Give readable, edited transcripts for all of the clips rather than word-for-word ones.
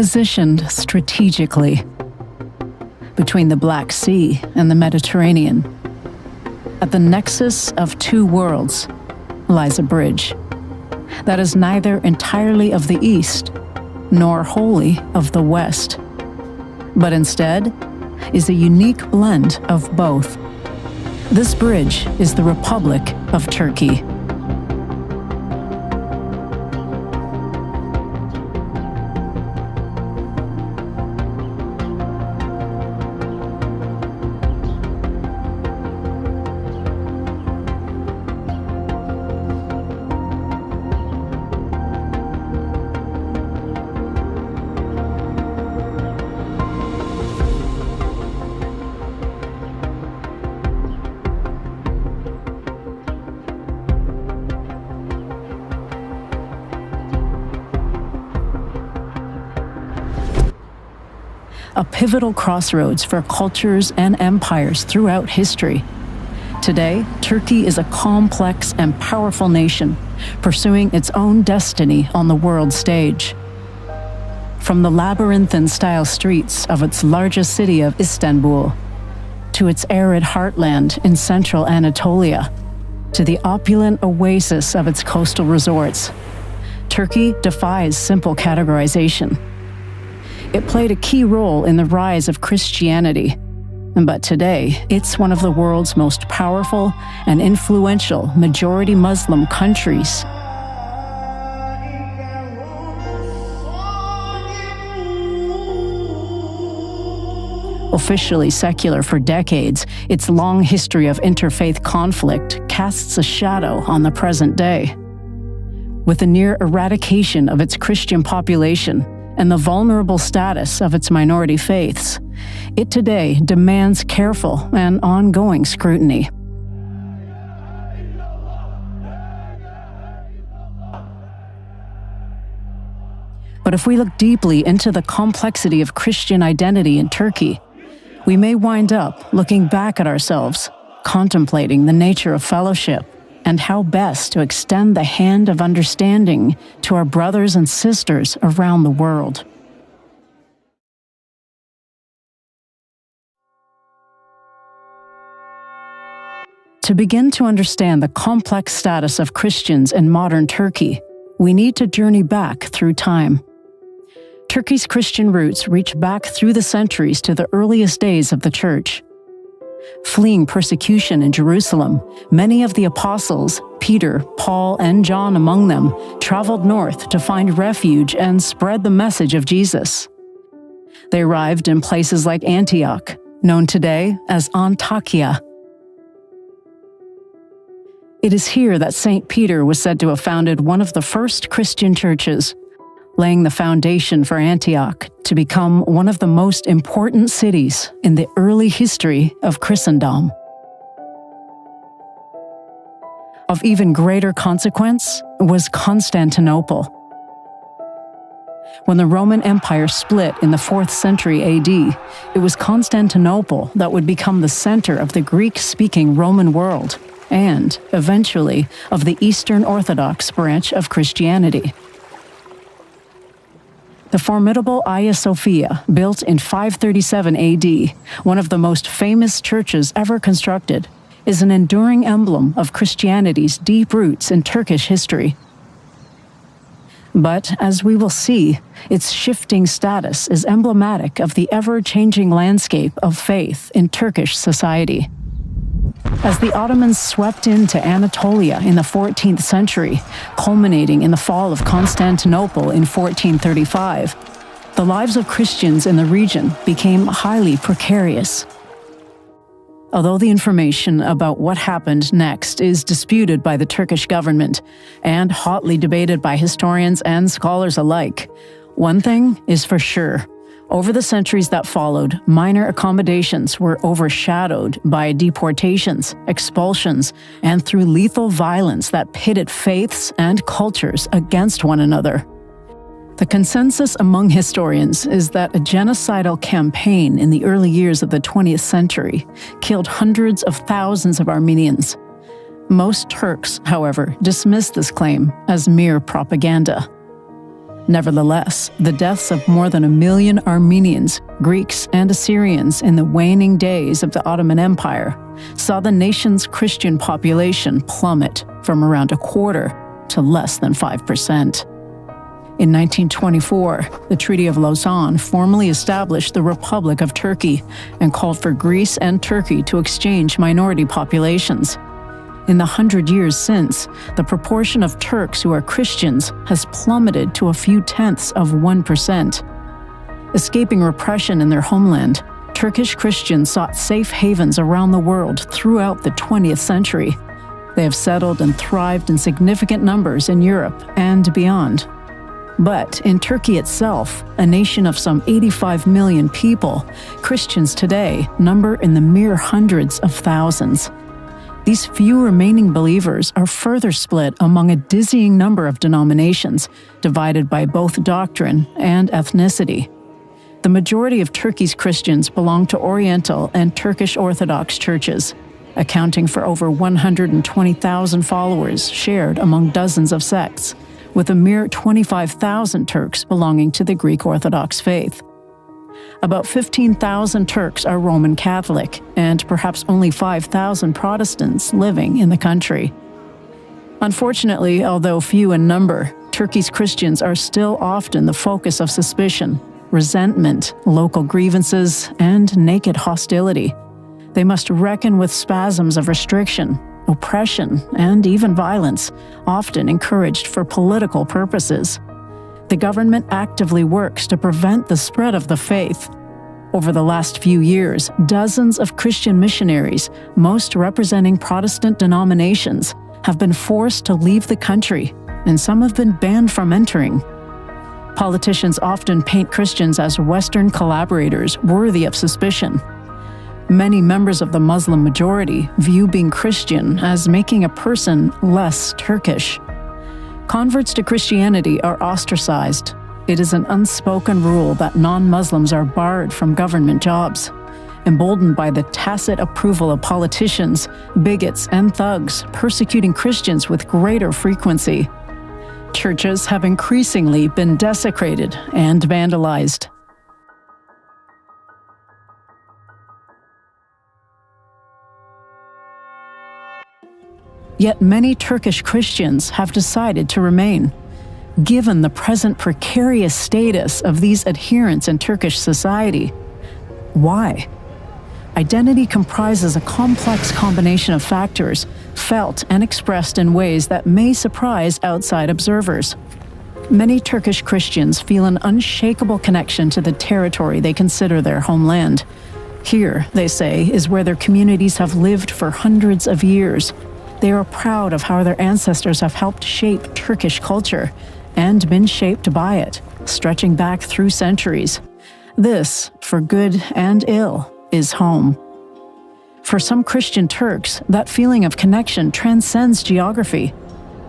Positioned strategically between the Black Sea and the Mediterranean, at the nexus of two worlds lies a bridge that is neither entirely of the East nor wholly of the West, but instead is a unique blend of both. This bridge is the Republic of Turkey. A pivotal crossroads for cultures and empires throughout history. Today, Turkey is a complex and powerful nation, pursuing its own destiny on the world stage. From the labyrinthine-style streets of its largest city of Istanbul, to its arid heartland in central Anatolia, to the opulent oasis of its coastal resorts, Turkey defies simple categorization. It played a key role in the rise of Christianity, but today it's one of the world's most powerful and influential majority Muslim countries. Officially secular for decades, its long history of interfaith conflict casts a shadow on the present day. With the near eradication of its Christian population and the vulnerable status of its minority faiths, it today demands careful and ongoing scrutiny. But if we look deeply into the complexity of Christian identity in Turkey, we may wind up looking back at ourselves, contemplating the nature of fellowship, and how best to extend the hand of understanding to our brothers and sisters around the world. To begin to understand the complex status of Christians in modern Turkey, we need to journey back through time. Turkey's Christian roots reach back through the centuries to the earliest days of the Church. Fleeing persecution in Jerusalem, many of the apostles, Peter, Paul, and John among them, traveled north to find refuge and spread the message of Jesus. They arrived in places like Antioch, known today as Antakya. It is here that St. Peter was said to have founded one of the first Christian churches, laying the foundation for Antioch to become one of the most important cities in the early history of Christendom. Of even greater consequence was Constantinople. When the Roman Empire split in the 4th century AD, it was Constantinople that would become the center of the Greek-speaking Roman world and, eventually, of the Eastern Orthodox branch of Christianity. The formidable Hagia Sophia, built in 537 AD, one of the most famous churches ever constructed, is an enduring emblem of Christianity's deep roots in Turkish history. But, as we will see, its shifting status is emblematic of the ever-changing landscape of faith in Turkish society. As the Ottomans swept into Anatolia in the 14th century, culminating in the fall of Constantinople in 1435, the lives of Christians in the region became highly precarious. Although the information about what happened next is disputed by the Turkish government and hotly debated by historians and scholars alike, one thing is for sure. Over the centuries that followed, minor accommodations were overshadowed by deportations, expulsions, and through lethal violence that pitted faiths and cultures against one another. The consensus among historians is that a genocidal campaign in the early years of the 20th century killed hundreds of thousands of Armenians. Most Turks, however, dismiss this claim as mere propaganda. Nevertheless, the deaths of more than 1 million Armenians, Greeks, and Assyrians in the waning days of the Ottoman Empire saw the nation's Christian population plummet from around a quarter to less than 5%. In 1924, the Treaty of Lausanne formally established the Republic of Turkey and called for Greece and Turkey to exchange minority populations. In the 100 years since, the proportion of Turks who are Christians has plummeted to a few tenths of 1%. Escaping repression in their homeland, Turkish Christians sought safe havens around the world throughout the 20th century. They have settled and thrived in significant numbers in Europe and beyond. But in Turkey itself, a nation of some 85 million people, Christians today number in the mere hundreds of thousands. These few remaining believers are further split among a dizzying number of denominations, divided by both doctrine and ethnicity. The majority of Turkey's Christians belong to Oriental and Turkish Orthodox churches, accounting for over 120,000 followers shared among dozens of sects, with a mere 25,000 Turks belonging to the Greek Orthodox faith. About 15,000 Turks are Roman Catholic, and perhaps only 5,000 Protestants living in the country. Unfortunately, although few in number, Turkey's Christians are still often the focus of suspicion, resentment, local grievances, and naked hostility. They must reckon with spasms of restriction, oppression, and even violence, often encouraged for political purposes. The government actively works to prevent the spread of the faith. Over the last few years, dozens of Christian missionaries, most representing Protestant denominations, have been forced to leave the country, and some have been banned from entering. Politicians often paint Christians as Western collaborators worthy of suspicion. Many members of the Muslim majority view being Christian as making a person less Turkish. Converts to Christianity are ostracized. It is an unspoken rule that non-Muslims are barred from government jobs. Emboldened by the tacit approval of politicians, bigots, and thugs persecuting Christians with greater frequency. Churches have increasingly been desecrated and vandalized. Yet many Turkish Christians have decided to remain. Given the present precarious status of these adherents in Turkish society, why? Identity comprises a complex combination of factors, felt and expressed in ways that may surprise outside observers. Many Turkish Christians feel an unshakable connection to the territory they consider their homeland. Here, they say, is where their communities have lived for hundreds of years. They are proud of how their ancestors have helped shape Turkish culture and been shaped by it, stretching back through centuries. This, for good and ill, is home. For some Christian Turks, that feeling of connection transcends geography.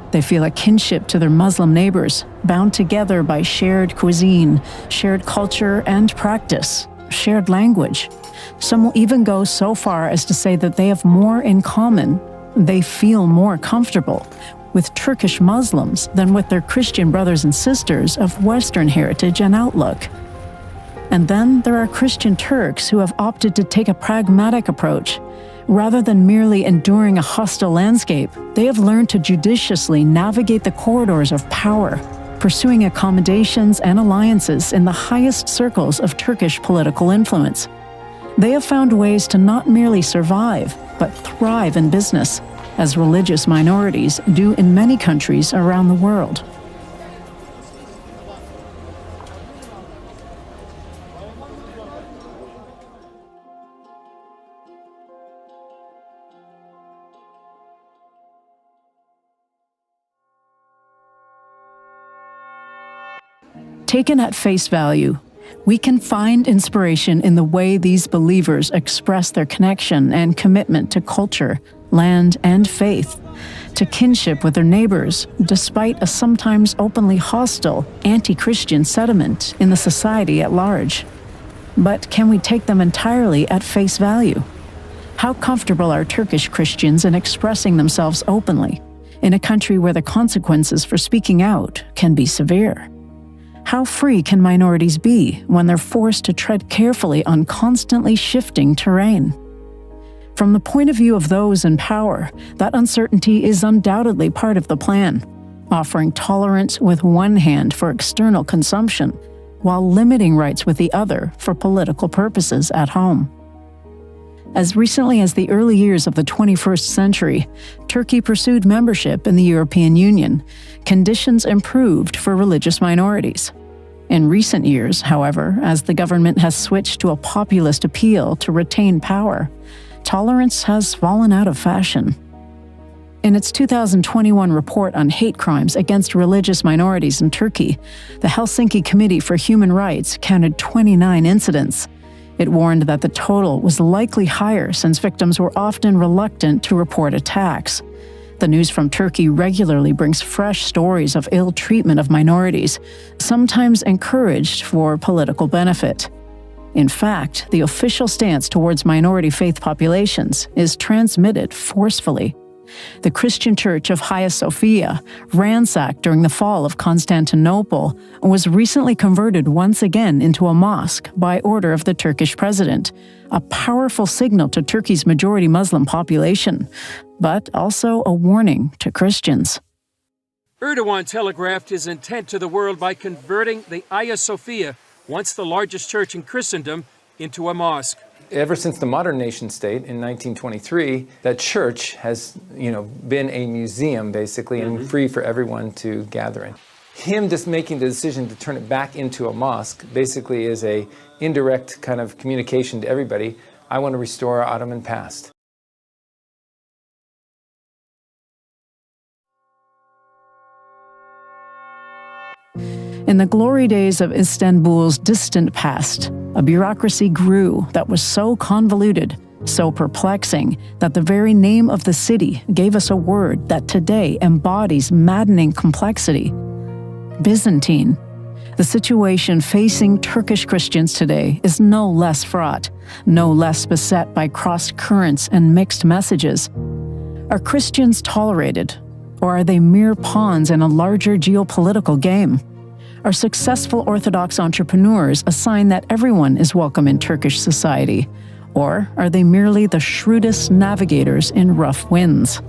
They feel a kinship to their Muslim neighbors, bound together by shared cuisine, shared culture and practice, shared language. Some will even go so far as to say that they have more in common. They feel more comfortable with Turkish Muslims than with their Christian brothers and sisters of Western heritage and outlook. And then there are Christian Turks who have opted to take a pragmatic approach. Rather than merely enduring a hostile landscape, they have learned to judiciously navigate the corridors of power, pursuing accommodations and alliances in the highest circles of Turkish political influence. They have found ways to not merely survive, but thrive in business, as religious minorities do in many countries around the world. Taken at face value, we can find inspiration in the way these believers express their connection and commitment to culture, land, and faith, to kinship with their neighbors, despite a sometimes openly hostile, anti-Christian sentiment in the society at large. But can we take them entirely at face value? How comfortable are Turkish Christians in expressing themselves openly, in a country where the consequences for speaking out can be severe? How free can minorities be when they're forced to tread carefully on constantly shifting terrain? From the point of view of those in power, that uncertainty is undoubtedly part of the plan, offering tolerance with one hand for external consumption, while limiting rights with the other for political purposes at home. As recently as the early years of the 21st century, Turkey pursued membership in the European Union. Conditions improved for religious minorities. In recent years, however, as the government has switched to a populist appeal to retain power, tolerance has fallen out of fashion. In its 2021 report on hate crimes against religious minorities in Turkey, the Helsinki Committee for Human Rights counted 29 incidents. It warned that the total was likely higher since victims were often reluctant to report attacks. The news from Turkey regularly brings fresh stories of ill treatment of minorities, sometimes encouraged for political benefit. In fact, the official stance towards minority faith populations is transmitted forcefully. The Christian Church of Hagia Sophia, ransacked during the fall of Constantinople, was recently converted once again into a mosque by order of the Turkish president, a powerful signal to Turkey's majority Muslim population, but also a warning to Christians. Erdogan telegraphed his intent to the world by converting the Hagia Sophia, once the largest church in Christendom, into a mosque. Ever since the modern nation state in 1923, that church has, been a museum basically and free for everyone to gather in. Him just making the decision to turn it back into a mosque basically is a indirect kind of communication to everybody. I want to restore our Ottoman past. In the glory days of Istanbul's distant past, a bureaucracy grew that was so convoluted, so perplexing, that the very name of the city gave us a word that today embodies maddening complexity: Byzantine. The situation facing Turkish Christians today is no less fraught, no less beset by cross currents and mixed messages. Are Christians tolerated, or are they mere pawns in a larger geopolitical game? Are successful Orthodox entrepreneurs a sign that everyone is welcome in Turkish society, or are they merely the shrewdest navigators in rough winds?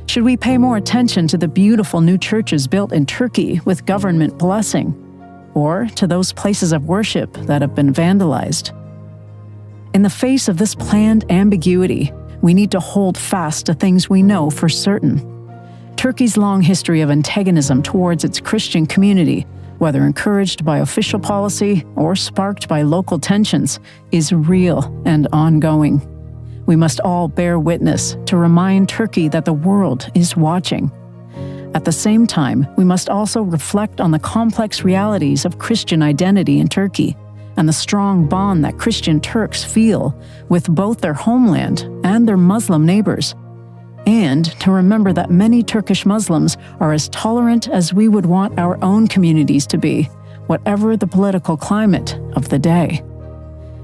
Should we pay more attention to the beautiful new churches built in Turkey with government blessing, or to those places of worship that have been vandalized? In the face of this planned ambiguity, we need to hold fast to things we know for certain. Turkey's long history of antagonism towards its Christian community, whether encouraged by official policy or sparked by local tensions, is real and ongoing. We must all bear witness to remind Turkey that the world is watching. At the same time, we must also reflect on the complex realities of Christian identity in Turkey and the strong bond that Christian Turks feel with both their homeland and their Muslim neighbors, and to remember that many Turkish Muslims are as tolerant as we would want our own communities to be, whatever the political climate of the day.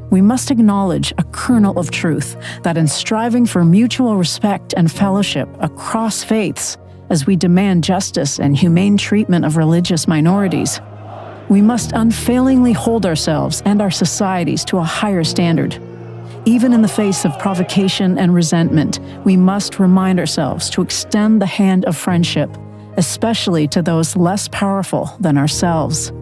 We must acknowledge a kernel of truth that in striving for mutual respect and fellowship across faiths, as we demand justice and humane treatment of religious minorities, we must unfailingly hold ourselves and our societies to a higher standard. Even in the face of provocation and resentment, we must remind ourselves to extend the hand of friendship, especially to those less powerful than ourselves.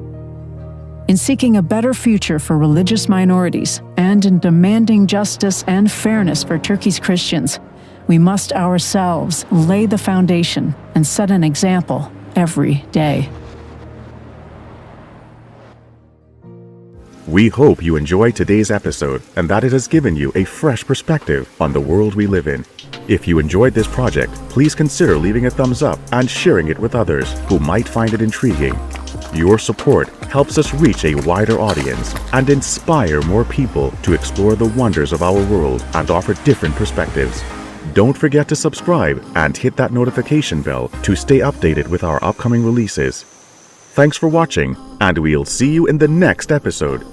In seeking a better future for religious minorities and in demanding justice and fairness for Turkey's Christians, we must ourselves lay the foundation and set an example every day. We hope you enjoyed today's episode and that it has given you a fresh perspective on the world we live in. If you enjoyed this project, please consider leaving a thumbs up and sharing it with others who might find it intriguing. Your support helps us reach a wider audience and inspire more people to explore the wonders of our world and offer different perspectives. Don't forget to subscribe and hit that notification bell to stay updated with our upcoming releases. Thanks for watching, and we'll see you in the next episode.